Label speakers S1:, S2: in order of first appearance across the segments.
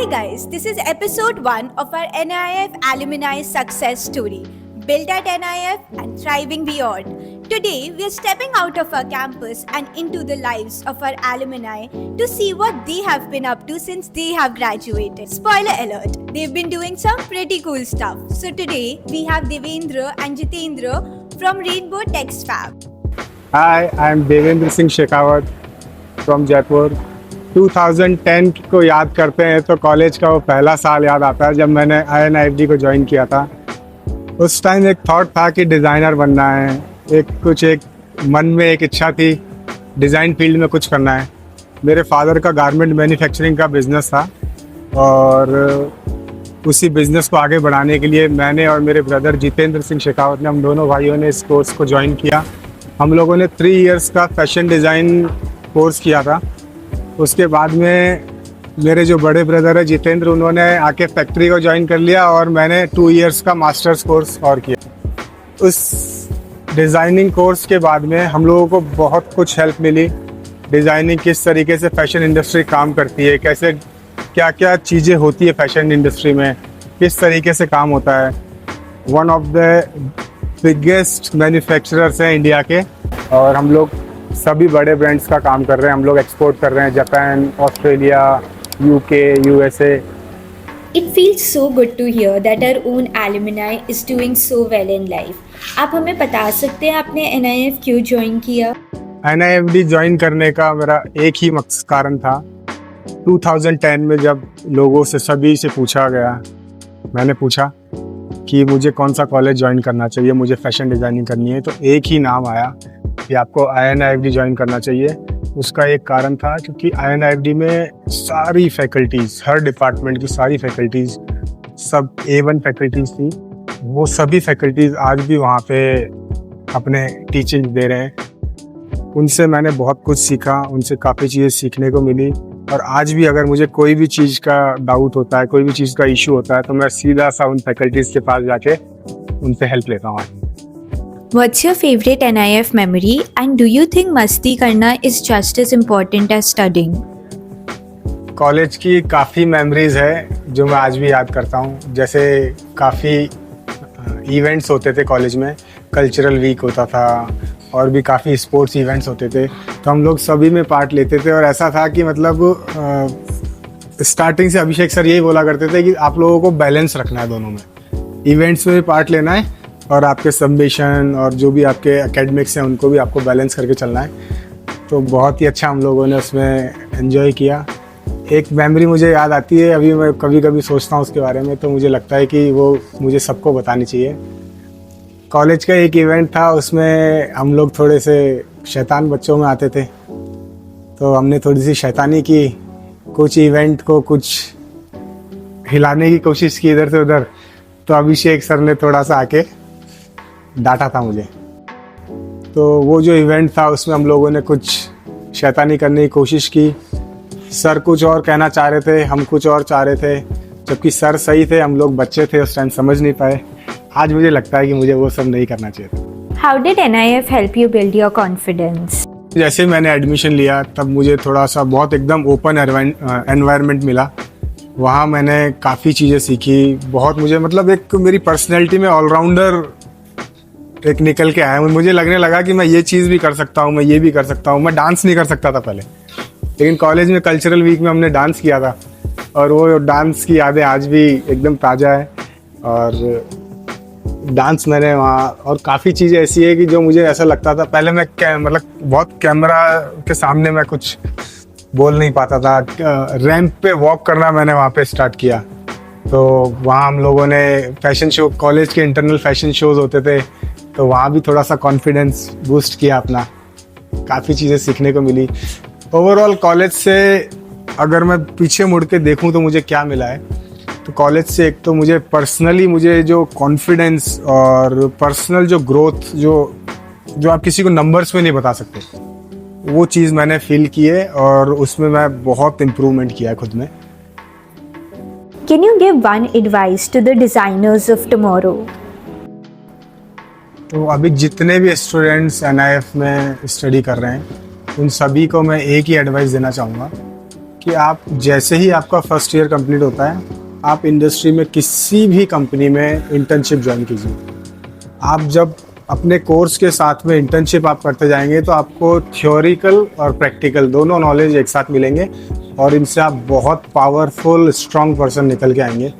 S1: Hi guys, this is episode 1 of our NIF alumni success story, Built at NIF and Thriving Beyond. Today, we are stepping out of our campus and into the lives of our alumni to see what they have been up to since they have graduated. Spoiler alert, they've been doing some pretty cool stuff. So today, we have Devendra and Jitendra from Rainbow Text Fab.
S2: Hi, I'm Devendra Singh Shekhawat from Jaipur. 2010 को याद करते हैं तो college का वो पहला साल याद आता है जब मैंने INIFD को ज्वाइन किया था। उस टाइम एक थॉट था कि डिज़ाइनर बनना है, एक मन में एक इच्छा थी डिज़ाइन फील्ड में कुछ करना है। मेरे फादर का गारमेंट मैन्युफैक्चरिंग का बिज़नेस था और उसी बिज़नेस को आगे बढ़ाने के लिए मैंने और मेरे ब्रदर जितेंद्र सिंह शेखावत ने, हम दोनों भाइयों ने इस कोर्स को ज्वाइन किया। हम लोगों ने 3 इयर्स का फैशन डिज़ाइन कोर्स किया था। उसके बाद में मेरे जो बड़े ब्रदर है जितेंद्र, उन्होंने आके फैक्ट्री को ज्वाइन कर लिया और मैंने 2 इयर्स का मास्टर्स कोर्स और किया। उस डिज़ाइनिंग कोर्स के बाद में हम लोगों को बहुत कुछ हेल्प मिली। डिज़ाइनिंग किस तरीके से फैशन इंडस्ट्री काम करती है, कैसे क्या क्या चीज़ें होती है फैशन इंडस्ट्री में, किस तरीके से काम होता है। One of the biggest manufacturers हैं इंडिया के और हम लोग सभी बड़े ब्रांड्स का काम कर रहे हैं। हम लोग एक्सपोर्ट कर रहे हैं Japan, Australia, UK, USA.
S3: It feels so good to hear that our own alumni is doing so well in life. आप हमें बता सकते हैं आपने NIF क्यों ज्वाइन किया?
S2: NIFD ज्वाइन करने का मेरा एक ही कारण था। 2010 में जब लोगों से सभी से पूछा गया, मैंने पूछा कि मुझे कौन सा कॉलेज ज्वाइन करना चाहिए, मुझे फैशन डिज़ाइनिंग करनी है, तो एक ही नाम आया कि आपको INIFD ज्वाइन करना चाहिए। उसका एक कारण था क्योंकि INIFD में सारी फैकल्टीज़, हर डिपार्टमेंट की सारी फैकल्टीज़ सब A1 फैकल्टीज़ थी। वो सभी फैकल्टीज़ आज भी वहाँ पे अपने टीचिंग दे रहे हैं। उनसे मैंने बहुत कुछ सीखा, उनसे काफ़ी चीज़ें सीखने को मिली और आज भी अगर मुझे कोई भी चीज़ का डाउट होता है, कोई भी चीज़ का इशू होता है, तो मैं सीधा सा उन फैकल्टीज़ के पास जाके उनसे हेल्प लेता हूँ।
S3: What's your favorite NIF memory and do you think मस्ती करना is just as important as studying?
S2: College की काफ़ी मेमोरीज़ है जो मैं आज भी याद करता हूँ। जैसे काफ़ी इवेंट्स होते थे कॉलेज में, कल्चरल वीक होता था और भी काफ़ी स्पोर्ट्स इवेंट्स होते थे, तो हम लोग सभी में पार्ट लेते थे। और ऐसा था कि मतलब स्टार्टिंग से अभिषेक सर यही बोला करते थे कि आप लोगों को बैलेंस रखना है दोनों में, इवेंट्स में भी पार्ट लेना है और आपके सबमिशन और जो भी आपके एकेडमिक्स हैं उनको भी आपको बैलेंस करके चलना है। तो बहुत ही अच्छा हम लोगों ने उसमें एंजॉय किया। एक मेमोरी मुझे याद आती है, अभी मैं कभी कभी सोचता हूँ उसके बारे में, तो मुझे लगता है कि वो मुझे सबको बतानी चाहिए। कॉलेज का एक इवेंट था, उसमें हम लोग थोड़े से शैतान बच्चों में आते थे, तो हमने थोड़ी सी शैतानी की, कुछ इवेंट को कुछ हिलाने की कोशिश की इधर से उधर। तो अभिषेक सर ने थोड़ा सा आके डांटा था मुझे। तो वो जो इवेंट था उसमें हम लोगों ने कुछ शैतानी करने की कोशिश की। सर कुछ और कहना चाह रहे थे, हम कुछ और चाह रहे थे, जबकि सर सही थे, हम लोग बच्चे थे, उस टाइम समझ नहीं पाए। आज मुझे लगता है कि मुझे वो सब नहीं करना चाहिए था।
S3: How did NIF help you build your confidence?
S2: जैसे मैंने एडमिशन लिया तब मुझे थोड़ा सा बहुत एकदम ओपन एनवायरनमेंट मिला। वहाँ मैंने काफ़ी चीज़ें सीखी। बहुत मुझे मतलब एक मेरी पर्सनैलिटी में ऑलराउंडर एक निकल के आया। मुझे लगने लगा कि मैं ये चीज़ भी कर सकता हूँ, मैं ये भी कर सकता हूँ। मैं डांस नहीं कर सकता था पहले, लेकिन कॉलेज में कल्चरल वीक में हमने डांस किया था और वो डांस की यादें आज भी एकदम ताज़ा है। और डांस मैंने वहाँ, और काफ़ी चीज़ें ऐसी है कि जो मुझे ऐसा लगता था पहले मैं मतलब बहुत कैमरा के सामने मैं कुछ बोल नहीं पाता था। रैंप पे वॉक करना मैंने वहाँ पे स्टार्ट किया। तो वहाँ हम लोगों ने फैशन शो, कॉलेज के इंटरनल फैशन शोज़ होते थे, तो वहाँ भी थोड़ा सा कॉन्फिडेंस बूस्ट किया अपना। काफ़ी चीज़ें सीखने को मिली। ओवरऑल कॉलेज से अगर मैं पीछे मुड़ के देखूँ तो मुझे क्या मिला है, तो कॉलेज से एक तो मुझे पर्सनली मुझे जो कॉन्फिडेंस और पर्सनल जो ग्रोथ जो आप किसी को नंबर्स में नहीं बता सकते, वो चीज़ मैंने फील की है और उसमें मैं बहुत इम्प्रूवमेंट किया है खुद में।
S3: Can you give one advice to the designers of tomorrow?
S2: तो अभी जितने भी स्टूडेंट्स NIF में स्टडी कर रहे हैं, उन सभी को मैं एक ही एडवाइस देना चाहूँगा कि आप जैसे ही आपका फर्स्ट ईयर कंप्लीट होता है, आप इंडस्ट्री में किसी भी कंपनी में इंटर्नशिप ज्वाइन कीजिए। आप जब अपने कोर्स के साथ में इंटर्नशिप आप करते जाएंगे तो आपको थ्योरिकल और प्रैक्टिकल दोनों नॉलेज एक साथ मिलेंगे और इनसे आप बहुत पावरफुल स्ट्रॉन्ग पर्सन निकल के आएंगे।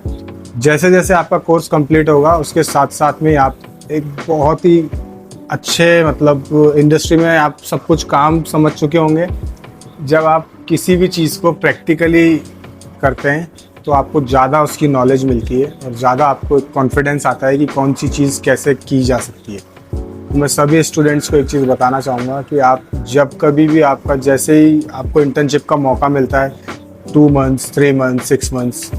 S2: जैसे जैसे आपका कोर्स कंप्लीट होगा उसके साथ साथ में आप एक बहुत ही अच्छे मतलब इंडस्ट्री में आप सब कुछ काम समझ चुके होंगे। जब आप किसी भी चीज़ को प्रैक्टिकली करते हैं तो आपको ज़्यादा उसकी नॉलेज मिलती है और ज़्यादा आपको कॉन्फिडेंस आता है कि कौन सी चीज़ कैसे की जा सकती है। मैं सभी स्टूडेंट्स को एक चीज़ बताना चाहूँगा कि आप जब कभी भी आपका जैसे ही आपको इंटर्नशिप का मौका मिलता है 2 मंथ्स 3 मंथ्स 6 मंथ्स,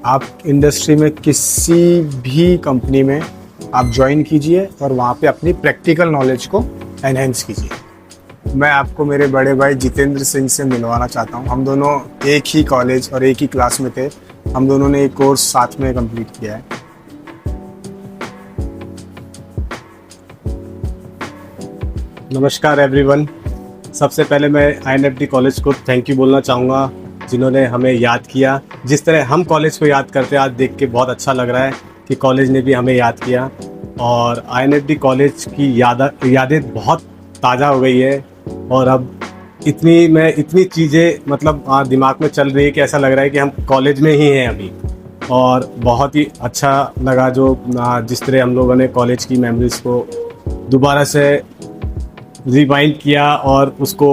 S2: आप इंडस्ट्री में किसी भी कंपनी में आप ज्वाइन कीजिए और वहाँ पे अपनी प्रैक्टिकल नॉलेज को एनहेंस कीजिए। मैं आपको मेरे बड़े भाई जितेंद्र सिंह से मिलवाना चाहता हूँ। हम दोनों एक ही कॉलेज और एक ही क्लास में थे। हम दोनों ने एक कोर्स साथ में कंप्लीट किया है।
S4: नमस्कार एवरीवन। सबसे पहले मैं INFD कॉलेज को थैंक यू बोलना चाहूँगा जिन्होंने हमें याद किया। जिस तरह हम कॉलेज को याद करते हैं आज देख के बहुत अच्छा लग रहा है कि कॉलेज ने भी हमें याद किया और INFD कॉलेज की यादें बहुत ताज़ा हो गई है और अब इतनी चीज़ें मतलब दिमाग में चल रही है कि ऐसा लग रहा है कि हम कॉलेज में ही हैं अभी। और बहुत ही अच्छा लगा जो जिस तरह हम लोगों ने कॉलेज की मेमोरीज़ को दोबारा से रिवाइंड किया और उसको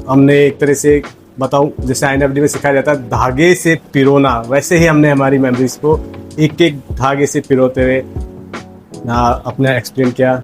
S4: हमने एक तरह से बताऊं जैसे INFD में सिखाया जाता है धागे से पिरोना, वैसे ही हमने हमारी मेमोरीज को एक एक धागे से पिरोते हुए अपना एक्सप्लेन किया।